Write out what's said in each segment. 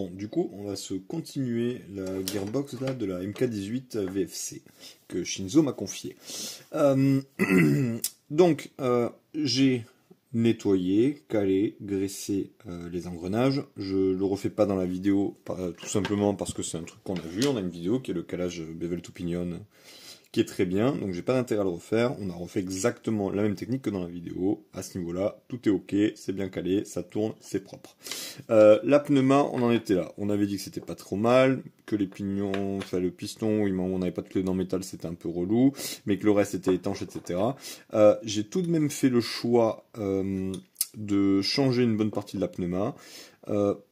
Bon, du coup, on va se continuer la gearbox là, de la MK18 VFC que Shinzo m'a confié. Donc, j'ai nettoyé, calé, graissé les engrenages. Je le refais pas dans la vidéo, tout simplement parce que c'est un truc qu'on a vu. On a une vidéo qui est le calage bevel to pinion, qui est très bien, donc j'ai pas d'intérêt à le refaire. On a refait exactement la même technique que dans la vidéo. À ce niveau-là, tout est ok, c'est bien calé, ça tourne, c'est propre. La pneuma, on en était là. On avait dit que c'était pas trop mal, que les pignons, enfin le piston, on n'avait pas toutes les dents métal, c'était un peu relou, mais que le reste était étanche, etc. J'ai tout de même fait le choix de changer une bonne partie de la pneuma.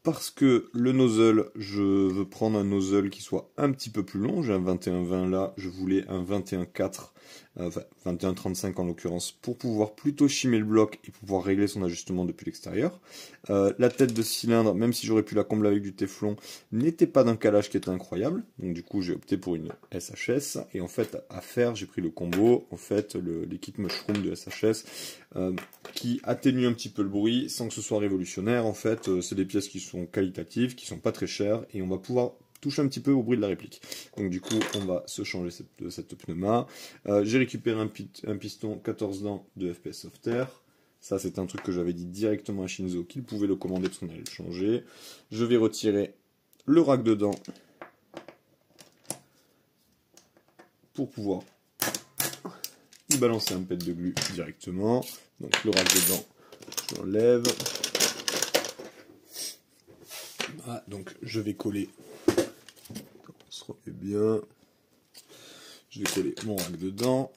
Parce que le nozzle, je veux prendre un nozzle qui soit un petit peu plus long. J'ai un 21-20 là, je voulais un 21-4, enfin 21-35 en l'occurrence, pour pouvoir plutôt chimer le bloc et pouvoir régler son ajustement depuis l'extérieur. La tête de cylindre, même si j'aurais pu la combler avec du téflon, n'était pas d'un calage qui était incroyable. Donc du coup j'ai opté pour une SHS. Et en fait à faire, j'ai pris le combo, en fait l'équipe Mushroom de SHS, qui atténue un petit peu le bruit sans que ce soit révolutionnaire. En fait, c'est des pièces qui sont qualitatives, qui sont pas très chères, et on va pouvoir toucher un petit peu au bruit de la réplique. Donc du coup, on va se changer cette pneuma. J'ai récupéré un piston 14 dents de FPS Softair. Ça, c'est un truc que j'avais dit directement à Shinzo qu'il pouvait le commander parce qu'on allait le changer. Je vais retirer le rack de dents pour pouvoir y balancer un pet de glu directement. Donc le rack de dents, je l'enlève. Ah, donc je vais coller, on se remet bien, je vais coller mon rack dedans.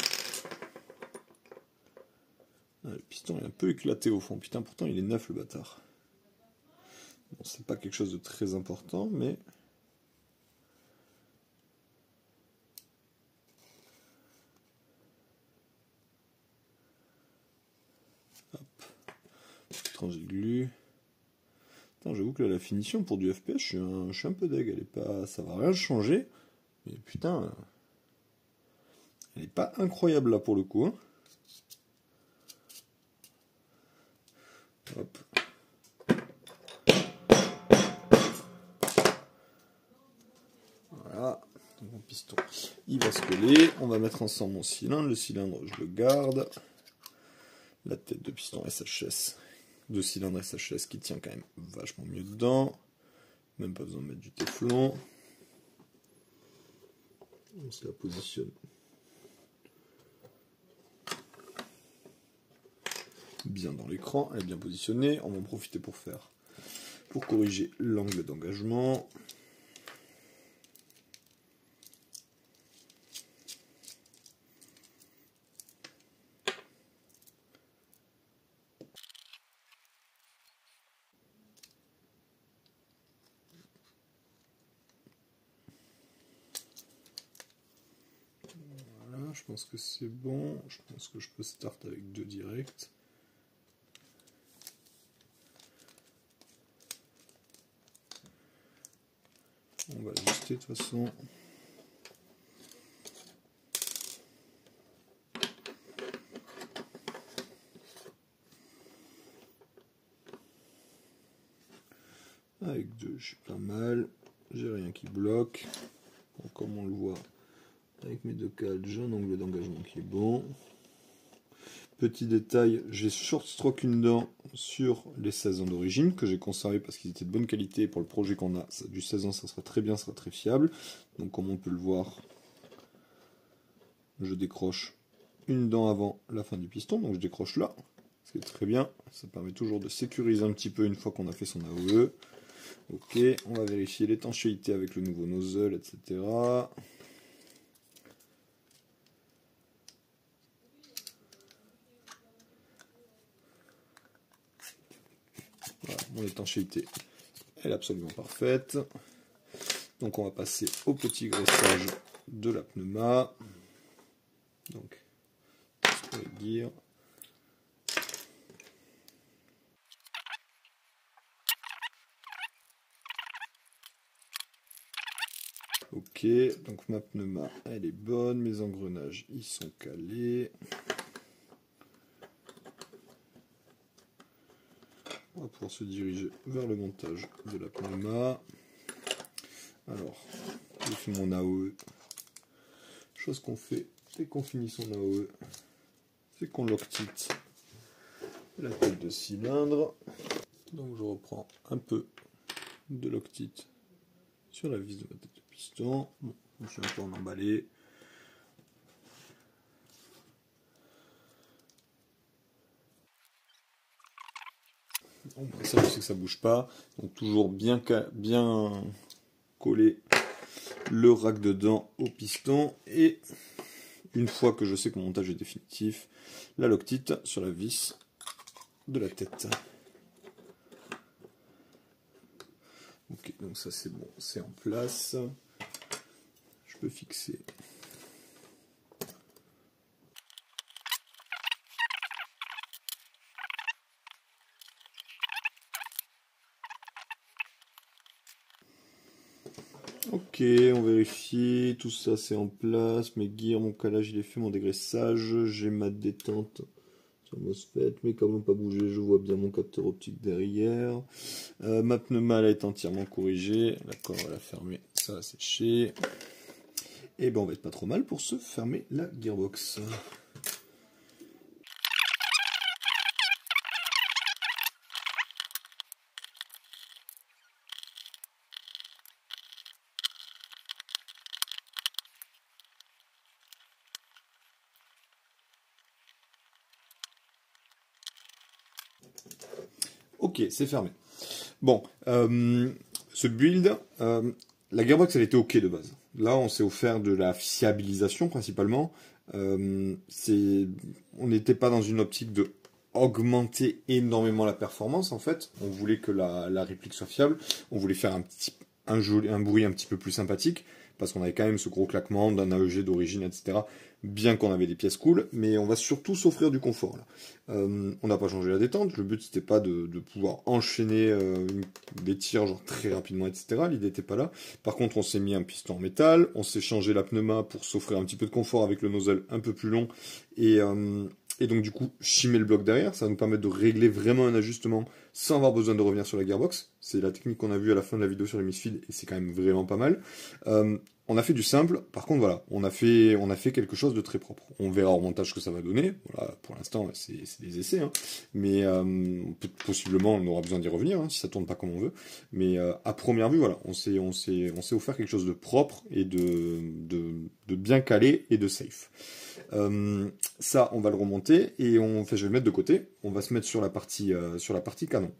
Ah, le piston est un peu éclaté au fond, putain, pourtant il est neuf le bâtard. Bon, c'est pas quelque chose de très important, mais... Hop, petite rangée de glu. J'avoue que là, la finition pour du FPS, je suis un peu deg, elle est pas, ça va rien changer, mais putain, elle est pas incroyable là pour le coup. Hein. Hop. Voilà, mon piston, il va se coller. On va mettre ensemble mon cylindre. Le cylindre, je le garde. La tête de piston SHS, de cylindre SHS qui tient quand même vachement mieux dedans. Même pas besoin de mettre du téflon. On se la positionne bien dans l'écran, elle est bien positionnée. On va en profiter pour corriger l'angle d'engagement. Voilà, je pense que c'est bon. Je pense que je peux start avec 2 directs. On va ajuster de toute façon. Avec 2, je suis pas mal. J'ai rien qui bloque. Bon, comme on le voit, avec mes 2 cales, j'ai un angle d'engagement qui est bon. Petit détail, j'ai short stroke une dent sur les 16 ans d'origine, que j'ai conservé parce qu'ils étaient de bonne qualité. Pour le projet qu'on a, du 16 ans, ça sera très bien, ça sera très fiable. Donc comme on peut le voir, je décroche une dent avant la fin du piston, donc je décroche là, ce qui est très bien. Ça permet toujours de sécuriser un petit peu une fois qu'on a fait son AOE. Ok, on va vérifier l'étanchéité avec le nouveau nozzle, etc. Voilà, mon étanchéité elle est absolument parfaite. Donc on va passer au petit graissage de la pneuma. Donc, qu'est-ce qu'on va dire ? Ok, donc ma pneuma elle est bonne, mes engrenages ils sont calés. On va pouvoir se diriger vers le montage de la pneuma. Alors, je fais mon AOE. Chose qu'on fait dès qu'on finit son AOE, c'est qu'on loctite la tête de cylindre. Donc je reprends un peu de loctite sur la vis de ma tête de piston. Bon, je suis un peu en emballé. Bon, ça, je sais que ça bouge pas. Donc toujours bien coller le rack dedans au piston. Et une fois que je sais que mon montage est définitif, la loctite sur la vis de la tête. Ok, donc ça c'est bon, c'est en place. Je peux fixer. Ok, on vérifie, tout ça c'est en place, mes gears, mon calage il est fait, mon dégraissage, j'ai ma détente sur MOSFET, mes câbles n'ont pas bougé, je vois bien mon capteur optique derrière. Ma pneuma elle est entièrement corrigée, d'accord, on va la fermer, ça va sécher. Et ben on va être pas trop mal pour se fermer la gearbox. Ok, c'est fermé. Bon, ce build, la gearbox elle était ok de base. Là, on s'est offert de la fiabilisation principalement. On n'était pas dans une optique de augmenter énormément la performance en fait. On voulait que la réplique soit fiable. On voulait faire un bruit un petit peu plus sympathique parce qu'on avait quand même ce gros claquement d'un AEG d'origine, etc. Bien qu'on avait des pièces cool, mais on va surtout s'offrir du confort là. On n'a pas changé la détente, le but c'était pas de pouvoir enchaîner des tirs genre très rapidement, etc. L'idée n'était pas là. Par contre, on s'est mis un piston en métal, on s'est changé la pneuma pour s'offrir un petit peu de confort avec le nozzle un peu plus long et donc du coup chimer le bloc derrière, ça va nous permettre de régler vraiment un ajustement sans avoir besoin de revenir sur la gearbox. C'est la technique qu'on a vue à la fin de la vidéo sur les Misfits et c'est quand même vraiment pas mal. On a fait du simple, par contre voilà, on a fait quelque chose de très propre. On verra au montage ce que ça va donner. Voilà, pour l'instant c'est des essais, hein. Mais possiblement on aura besoin d'y revenir hein, si ça tourne pas comme on veut. Mais à première vue voilà, on s'est offert quelque chose de propre et de bien calé et de safe. Ça on va le remonter et je vais le mettre de côté. On va se mettre sur la partie canon.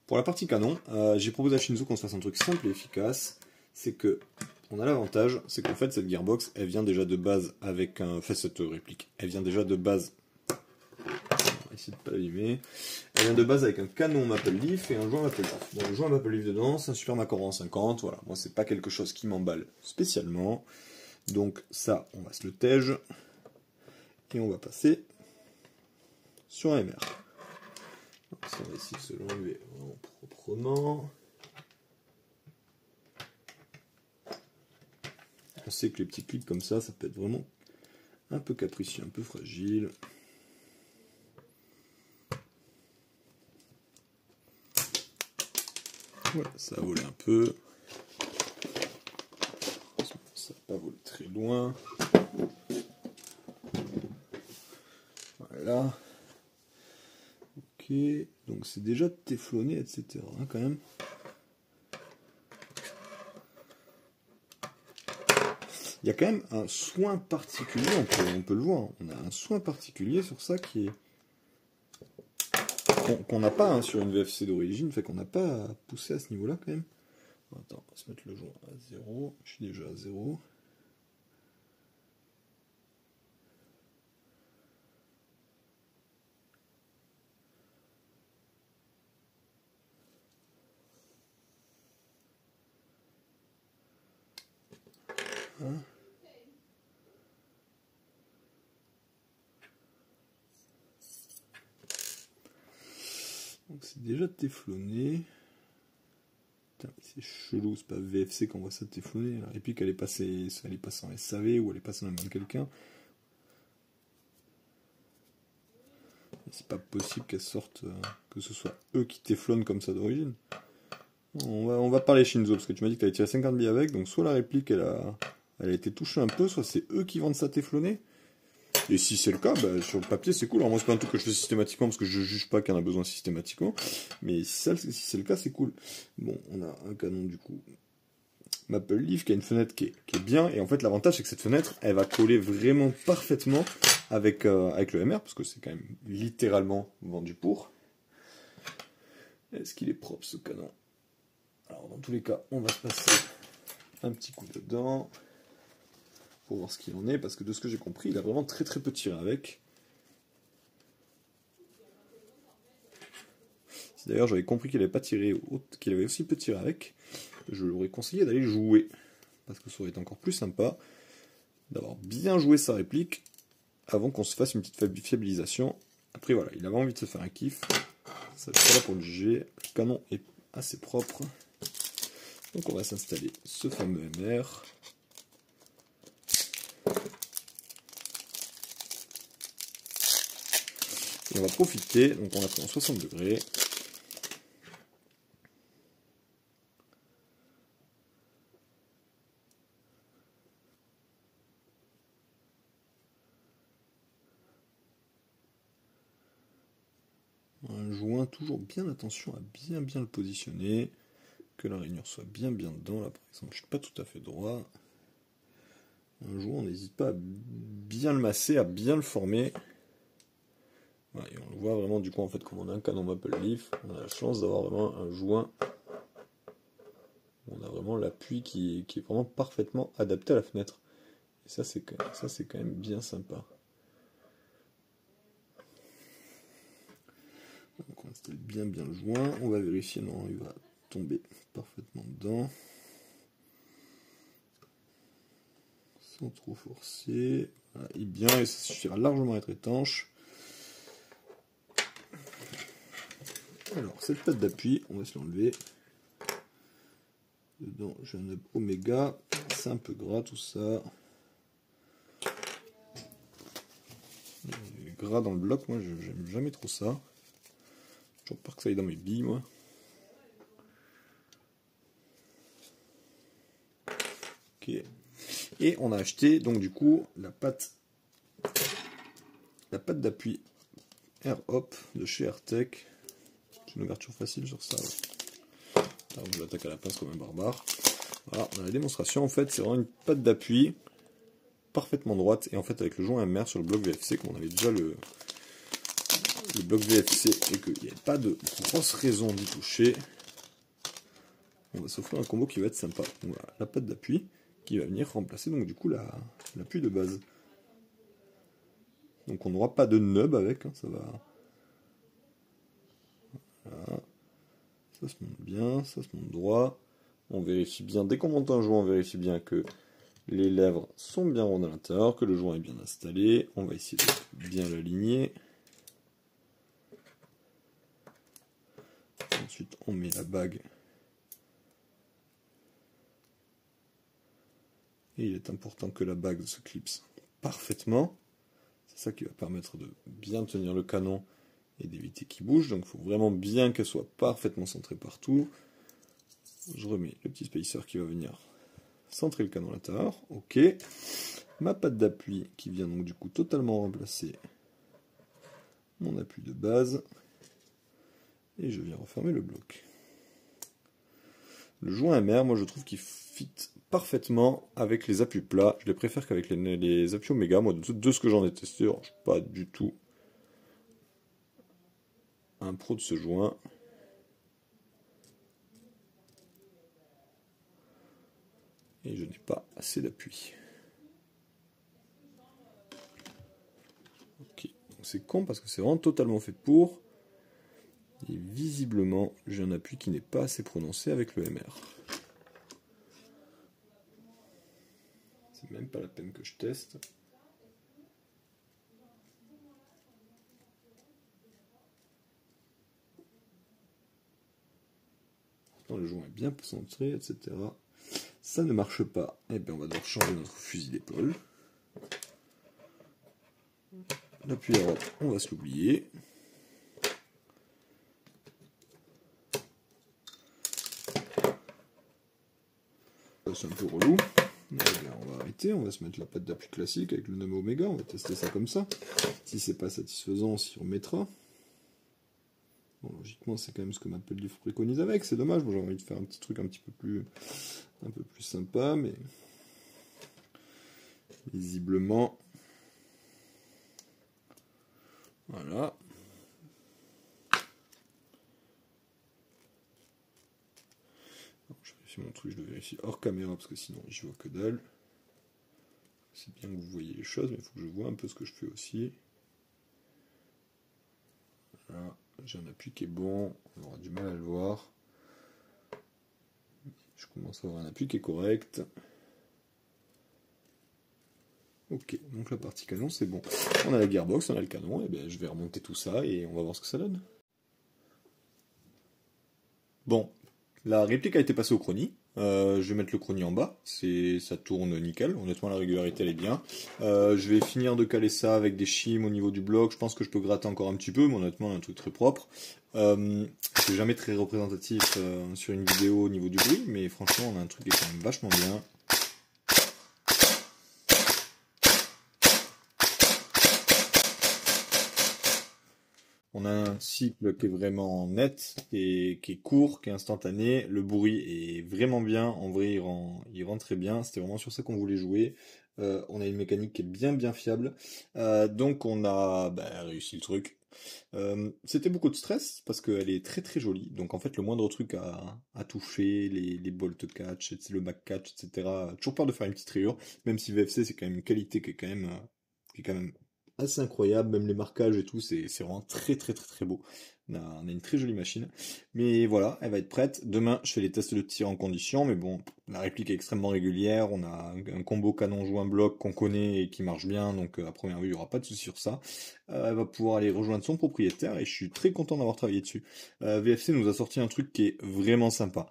Pour la partie canon, j'ai proposé à Shinzo qu'on se fasse un truc simple et efficace. C'est que, on a l'avantage, c'est qu'en fait cette gearbox, elle vient déjà de base avec un... Enfin cette réplique, elle vient déjà de base... On va essayer de pas l'allumer. Elle vient de base avec un canon Maple Leaf et un joint Maple Leaf. Bon, le joint Maple Leaf dedans, c'est un Super Macro en 50, voilà. Moi c'est pas quelque chose qui m'emballe spécialement. Donc ça, on va se le tège. Et on va passer sur un MR. Donc ça, on va essayer de se l'enlever proprement. On sait que les petits clips comme ça peut être vraiment un peu capricieux, un peu fragile. Voilà, ça a volé un peu. Ça n'a pas volé très loin. Voilà. Ok, donc c'est déjà téflonné, etc. Hein, quand même. Il y a quand même un soin particulier, on peut le voir, hein. On a un soin particulier sur ça qui est qu'on n'a pas hein, sur une VFC d'origine, fait qu'on n'a pas à pousser à ce niveau-là quand même. Attends, on va se mettre le joint à 0, je suis déjà à 0. Hein? Donc c'est déjà téflonné. C'est chelou, c'est pas VFC qu'on voit ça téflonner. La réplique elle est passée en SAV ou elle est passée dans la main de quelqu'un. C'est pas possible qu'elles sortent, que ce soit eux qui téflonnent comme ça d'origine. On va parler Shinzo, parce que tu m'as dit que tu avais tiré 50 billes avec, donc soit la réplique elle a été touchée un peu, soit c'est eux qui vendent ça téflonné. Et si c'est le cas, bah, sur le papier c'est cool. Alors moi c'est pas un truc que je fais systématiquement, parce que je juge pas qu'il y en a besoin systématiquement, mais si c'est le cas c'est cool. Bon, on a un canon du coup Maple Leaf qui a une fenêtre qui est bien, et en fait l'avantage c'est que cette fenêtre elle va coller vraiment parfaitement avec le MR, parce que c'est quand même littéralement vendu pour. Est-ce qu'il est propre ce canon? Alors dans tous les cas on va se passer un petit coup dedans pour voir ce qu'il en est, parce que de ce que j'ai compris il a vraiment très très peu tiré avec. Si d'ailleurs j'avais compris qu'il n'avait pas tiré, qu'il avait aussi peu tiré avec, je lui aurais conseillé d'aller jouer, parce que ça aurait été encore plus sympa d'avoir bien joué sa réplique avant qu'on se fasse une petite fiabilisation. Après voilà, il avait envie de se faire un kiff, ça je suis pas là pour le juger, le canon est assez propre. Donc on va s'installer ce fameux MR. Et on va profiter, donc on l'a pris en 60 degrés. Un joint, toujours bien attention à bien le positionner, que la rainure soit bien dedans. Là par exemple je suis pas tout à fait droit. Un joint, on n'hésite pas à bien le masser, à bien le former. Ouais, et on le voit vraiment du coup en fait comme on a un canon Maple Leaf, on a la chance d'avoir vraiment un joint. On a vraiment l'appui qui est vraiment parfaitement adapté à la fenêtre. Et ça c'est quand même bien sympa. Donc on installe bien le joint, on va vérifier, non il va tomber parfaitement dedans. Sans trop forcer. Voilà, il est bien et ça suffira largement à être étanche. Alors cette patte d'appui, on va se l'enlever. Dedans j'ai un hub Oméga, c'est un peu gras tout ça. Il est gras dans le bloc, moi j'aime jamais trop ça. J'ai toujours peur que ça aille dans mes billes moi. Ok. Et on a acheté donc du coup la patte d'appui Air Hop de chez Airtech. J'ai une ouverture facile sur ça. Ouais. Alors je l'attaque à la pince comme un barbare. Voilà, on a la démonstration. En fait, c'est vraiment une patte d'appui parfaitement droite. Et en fait, avec le joint MR sur le bloc VFC, comme on avait déjà le bloc VFC et qu'il n'y avait pas de grosse raison d'y toucher, on va s'offrir un combo qui va être sympa. Donc voilà, la patte d'appui qui va venir remplacer donc du coup l'appui de base. Donc on n'aura pas de nub avec, hein, ça va. Voilà. Ça se monte bien, ça se monte droit. On vérifie bien, dès qu'on monte un joint, on vérifie bien que les lèvres sont bien rondes à l'intérieur, que le joint est bien installé. On va essayer de bien l'aligner. Ensuite, on met la bague. Et il est important que la bague se clipse parfaitement. C'est ça qui va permettre de bien tenir le canon et d'éviter qu'il bouge. Donc il faut vraiment bien qu'elle soit parfaitement centrée partout. Je remets le petit spacer qui va venir centrer le canon à l'intérieur. Ok. Ma patte d'appui qui vient donc du coup totalement remplacer mon appui de base. Et je viens refermer le bloc. Le joint MR, moi je trouve qu'il fit parfaitement avec les appuis plats. Je les préfère qu'avec les appuis Oméga. Moi, de ce que j'en ai testé, alors, je ne suis pas du tout un pro de ce joint. Et je n'ai pas assez d'appui. Ok, c'est con parce que c'est vraiment totalement fait pour. Et visiblement, j'ai un appui qui n'est pas assez prononcé avec le MR. C'est même pas la peine que je teste. Pourtant, le joint est bien centré, etc. Ça ne marche pas. Et bien, on va devoir changer notre fusil d'épaule. L'appui à droite, on va se l'oublier. C'est un peu relou. Eh bien, on va arrêter, on va se mettre la pâte d'appui classique avec le Namo Omega, on va tester ça comme ça. Si c'est pas satisfaisant, on s'y remettra. Bon, logiquement, c'est quand même ce que m'appelle du préconise avec, c'est dommage, moi j'ai envie de faire un petit truc un peu plus sympa, mais visiblement, voilà. Je vérifie mon truc, je le vérifie hors caméra parce que sinon je vois que dalle. C'est bien que vous voyez les choses, mais il faut que je vois un peu ce que je fais aussi. Voilà, j'ai un appui qui est bon, on aura du mal à le voir. Je commence à avoir un appui qui est correct. Ok, donc la partie canon c'est bon. On a la gearbox, on a le canon, et bien je vais remonter tout ça et on va voir ce que ça donne. Bon, la réplique a été passée au chrony. Je vais mettre le chrony en bas, ça tourne nickel, honnêtement la régularité elle est bien. Je vais finir de caler ça avec des shims au niveau du bloc, je pense que je peux gratter encore un petit peu, mais honnêtement un truc très propre. C'est jamais très représentatif sur une vidéo au niveau du bruit, mais franchement on a un truc qui est quand même vachement bien. On a un cycle qui est vraiment net, qui est court, qui est instantané. Le bruit est vraiment bien. En vrai, il rend très bien. C'était vraiment sur ça qu'on voulait jouer. On a une mécanique qui est bien fiable. Donc on a réussi le truc. C'était beaucoup de stress parce qu'elle est très jolie. Donc en fait, le moindre truc à toucher, les bolt catch, le back catch, etc. Toujours peur de faire une petite rayure. Même si VFC, c'est quand même une qualité qui est quand même assez incroyable, même les marquages et tout, c'est vraiment très beau. On a une très jolie machine. Mais voilà, elle va être prête. Demain, je fais les tests de tir en condition, mais bon, la réplique est extrêmement régulière. On a un combo canon joint bloc qu'on connaît et qui marche bien, donc à première vue, il n'y aura pas de souci sur ça. Elle va pouvoir aller rejoindre son propriétaire et je suis très content d'avoir travaillé dessus. VFC nous a sorti un truc qui est vraiment sympa.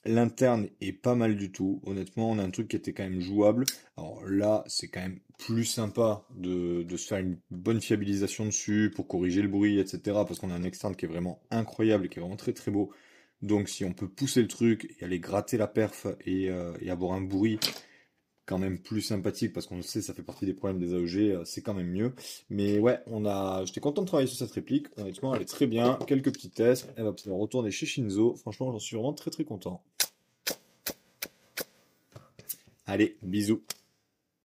L'interne est pas mal du tout. Honnêtement, on a un truc qui était quand même jouable. Alors là, c'est quand même plus sympa de se faire une bonne fiabilisation dessus pour corriger le bruit, etc. Parce qu'on a un externe qui est vraiment incroyable et qui est vraiment très beau. Donc si on peut pousser le truc et aller gratter la perf et avoir un bruit quand même plus sympathique, parce qu'on le sait, ça fait partie des problèmes des AEG, c'est quand même mieux. Mais ouais, j'étais content de travailler sur cette réplique. Honnêtement, elle est très bien. Quelques petits tests. Elle va pouvoir retourner chez Shinzo. Franchement, j'en suis vraiment très content. Allez, bisous.